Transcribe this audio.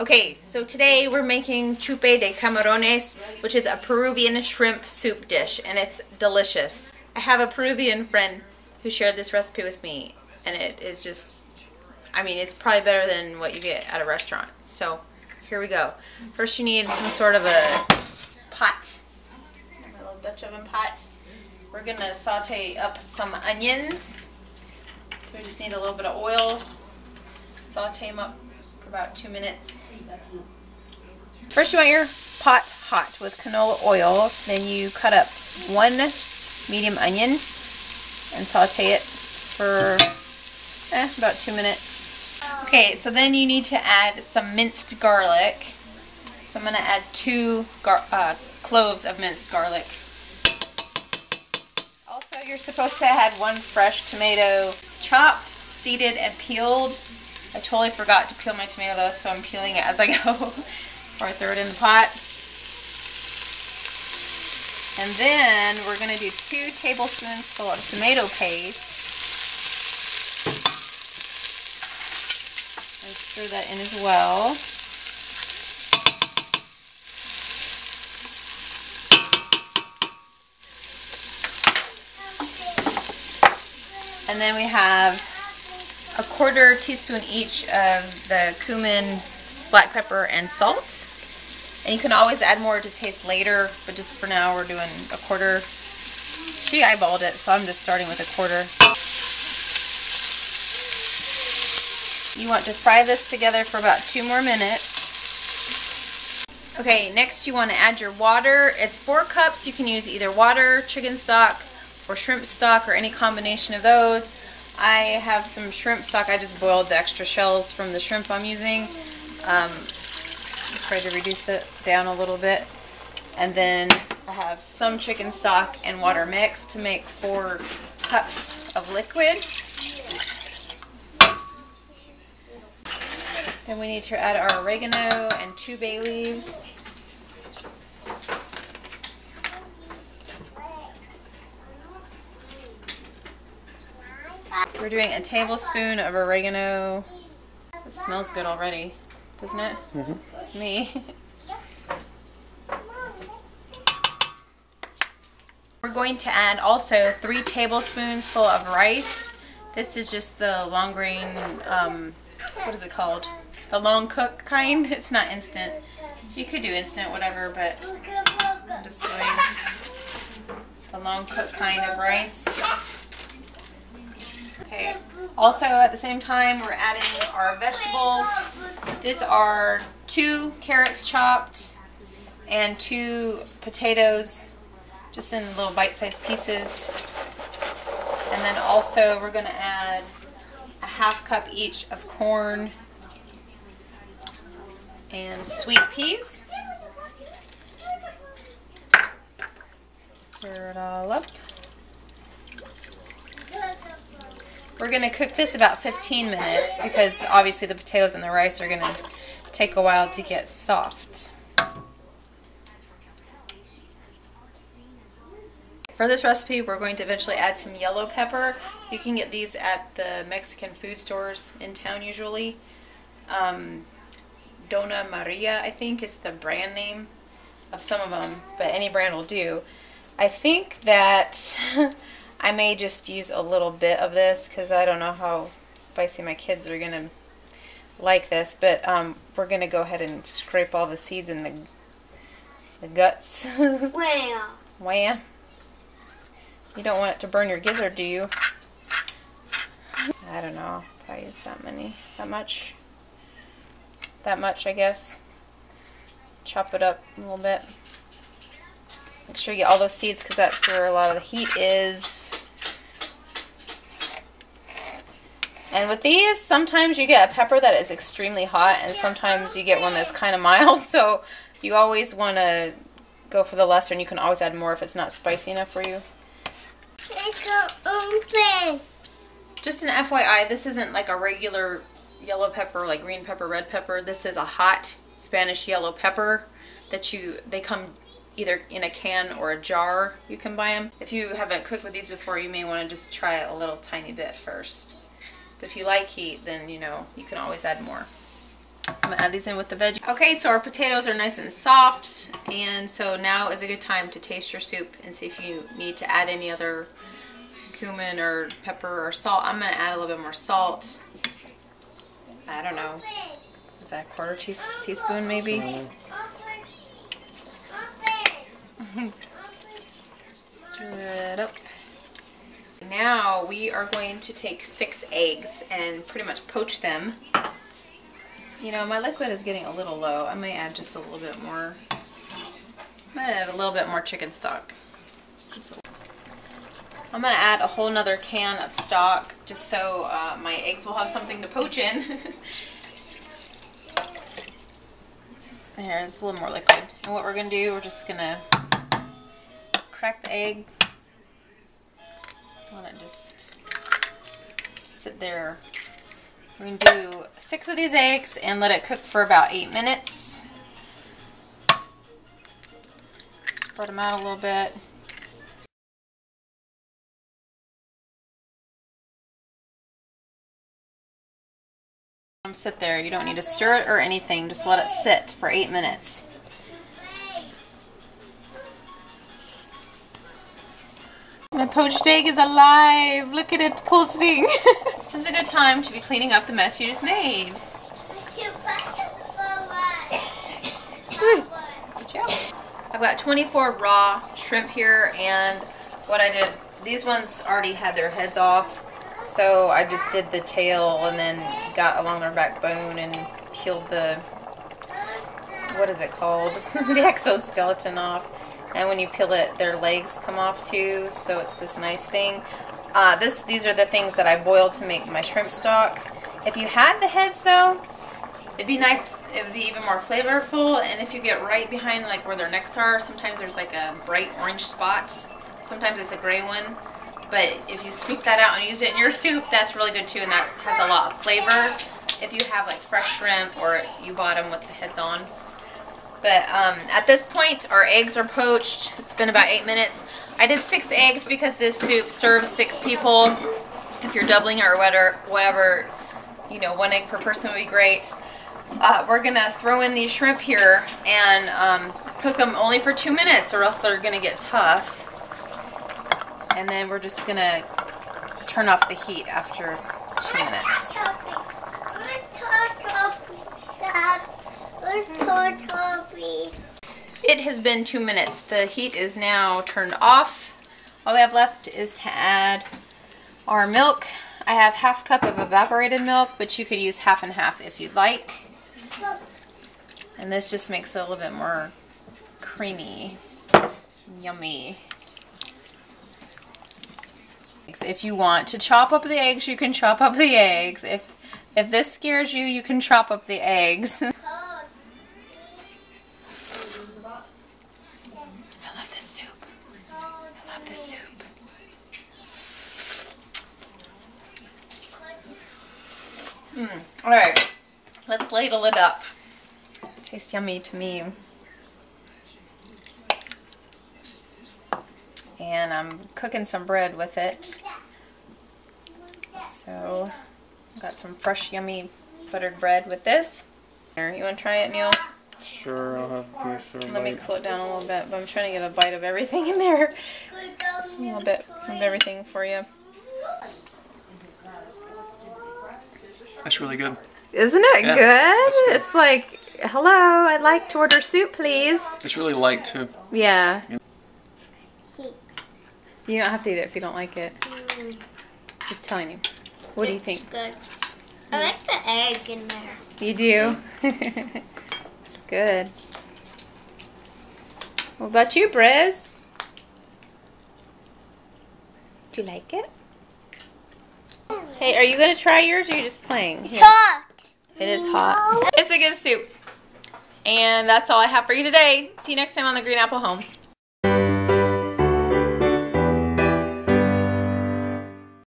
Okay, so today we're making chupe de camarones, which is a Peruvian shrimp soup dish, and it's delicious. I have a Peruvian friend who shared this recipe with me, and it is just, I mean, it's probably better than what you get at a restaurant. So, here we go. First you need some sort of a pot, my little Dutch oven pot. We're going to saute up some onions. So we just need a little bit of oil. Saute them up for about 2 minutes. First you want your pot hot with canola oil. Then you cut up 1 medium onion and saute it for about 2 minutes. Okay, so then you need to add some minced garlic. So I'm going to add 2 cloves of minced garlic. Also, you're supposed to add 1 fresh tomato, chopped, seeded, and peeled. I totally forgot to peel my tomato though, so I'm peeling it as I go before I throw it in the pot. And then we're going to do 2 tablespoons full of tomato paste. And stir that in as well. And then we have a 1/4 teaspoon each of the cumin, black pepper, and salt. And you can always add more to taste later, but just for now we're doing a 1/4. She eyeballed it, so I'm just starting with a 1/4. You want to fry this together for about 2 more minutes. Okay, next you want to add your water. It's 4 cups. You can use either water, chicken stock, or shrimp stock, or any combination of those. I have some shrimp stock. I just boiled the extra shells from the shrimp I'm using. Try to reduce it down a little bit. And then I have some chicken stock and water mixed to make 4 cups of liquid. Then we need to add our oregano and 2 bay leaves. We're doing a tablespoon of oregano. It smells good already, doesn't it? Mm-hmm. Me. We're going to add also 3 tablespoons full of rice. This is just the long grain, what is it called? The long cook kind. It's not instant. You could do instant, whatever, but I'm just doing the long cook kind of rice. Okay. Also, at the same time, we're adding our vegetables. These are 2 carrots chopped and 2 potatoes, just in little bite-sized pieces. And then also, we're going to add a 1/2 cup each of corn and sweet peas. Stir it all up. We're going to cook this about 15 minutes because obviously the potatoes and the rice are going to take a while to get soft. For this recipe, we're going to eventually add some yellow pepper. You can get these at the Mexican food stores in town usually. Dona Maria, I think, is the brand name of some of them, but any brand will do. I think that I may just use a little bit of this because I don't know how spicy my kids are going to like this, but we're going to go ahead and scrape all the seeds and the guts. Where? Where? You don't want it to burn your gizzard, do you? I don't know if I use that many. That much? That much, I guess. Chop it up a little bit. Make sure you get all those seeds because that's where a lot of the heat is. And with these, sometimes you get a pepper that is extremely hot and sometimes you get one that's kind of mild. So you always want to go for the lesser, and you can always add more if it's not spicy enough for you. Just an FYI, this isn't like a regular yellow pepper, like green pepper, red pepper. This is a hot Spanish yellow pepper that they come either in a can or a jar. You can buy them. If you haven't cooked with these before, you may want to just try it a little tiny bit first. But if you like heat, then you know you can always add more. I'm gonna add these in with the veggies. Okay, so our potatoes are nice and soft, and so now is a good time to taste your soup and see if you need to add any other cumin or pepper or salt. I'm gonna add a little bit more salt. I don't know. Is that a quarter teaspoon maybe? Stir it up. Now we are going to take 6 eggs and pretty much poach them. You know, my liquid is getting a little low. I may add just a little bit more. I might add a little bit more chicken stock. I'm going to add a whole nother can of stock just so my eggs will have something to poach in. There's a little more liquid. And what we're going to do, we're just going to crack the egg. Let it just sit there. We're going to do 6 of these eggs and let it cook for about 8 minutes. Spread them out a little bit. Sit there. You don't need to stir it or anything. Just let it sit for 8 minutes. My poached egg is alive. Look at it pulsing. This is a good time to be cleaning up the mess you just made. Good job. I've got 24 raw shrimp here, and what I did, these ones already had their heads off, so I just did the tail and then got along their backbone and peeled the, what is it called? The exoskeleton off. And when you peel it, their legs come off too, so it's this nice thing. These are the things that I boiled to make my shrimp stock. If you had the heads though, it'd be nice, it would be even more flavorful. And if you get right behind like where their necks are, sometimes there's like a bright orange spot. Sometimes it's a gray one. But if you scoop that out and use it in your soup, that's really good too, and that has a lot of flavor. If you have like fresh shrimp or you bought them with the heads on. But at this point, our eggs are poached. It's been about 8 minutes. I did 6 eggs because this soup serves 6 people. If you're doubling or whatever, you know, 1 egg per person would be great. We're gonna throw in these shrimp here and cook them only for 2 minutes, or else they're gonna get tough. And then we're just gonna turn off the heat after 2 minutes. It has been 2 minutes. The heat is now turned off. All we have left is to add our milk. I have ½ cup of evaporated milk, but you could use half and half if you'd like. And this just makes it a little bit more creamy, yummy. If you want to chop up the eggs, you can chop up the eggs. If this scares you, you can chop up the eggs. I love this soup. I love this soup. Alright, let's ladle it up. Tastes yummy to me. And I'm cooking some bread with it. So, I've got some fresh, yummy buttered bread with this. Here, you want to try it, Neil? Sure, I'll have a piece or a Let me bite. cool it down a little bit, but I'm trying to get a bite of everything in there. A little bit of everything for you. That's really good. Isn't it Yeah, good? It's like, hello, I'd like to order soup, please. It's really light too. Yeah. You don't have to eat it if you don't like it. Just telling you. What do you think? Good. I like the egg in there. You do? It's good. What about you, Briz? Do you like it? Hey, are you going to try yours or are you just playing? Here. Hot. It is hot. It's a good soup. And that's all I have for you today. See you next time on The Green Apple Home.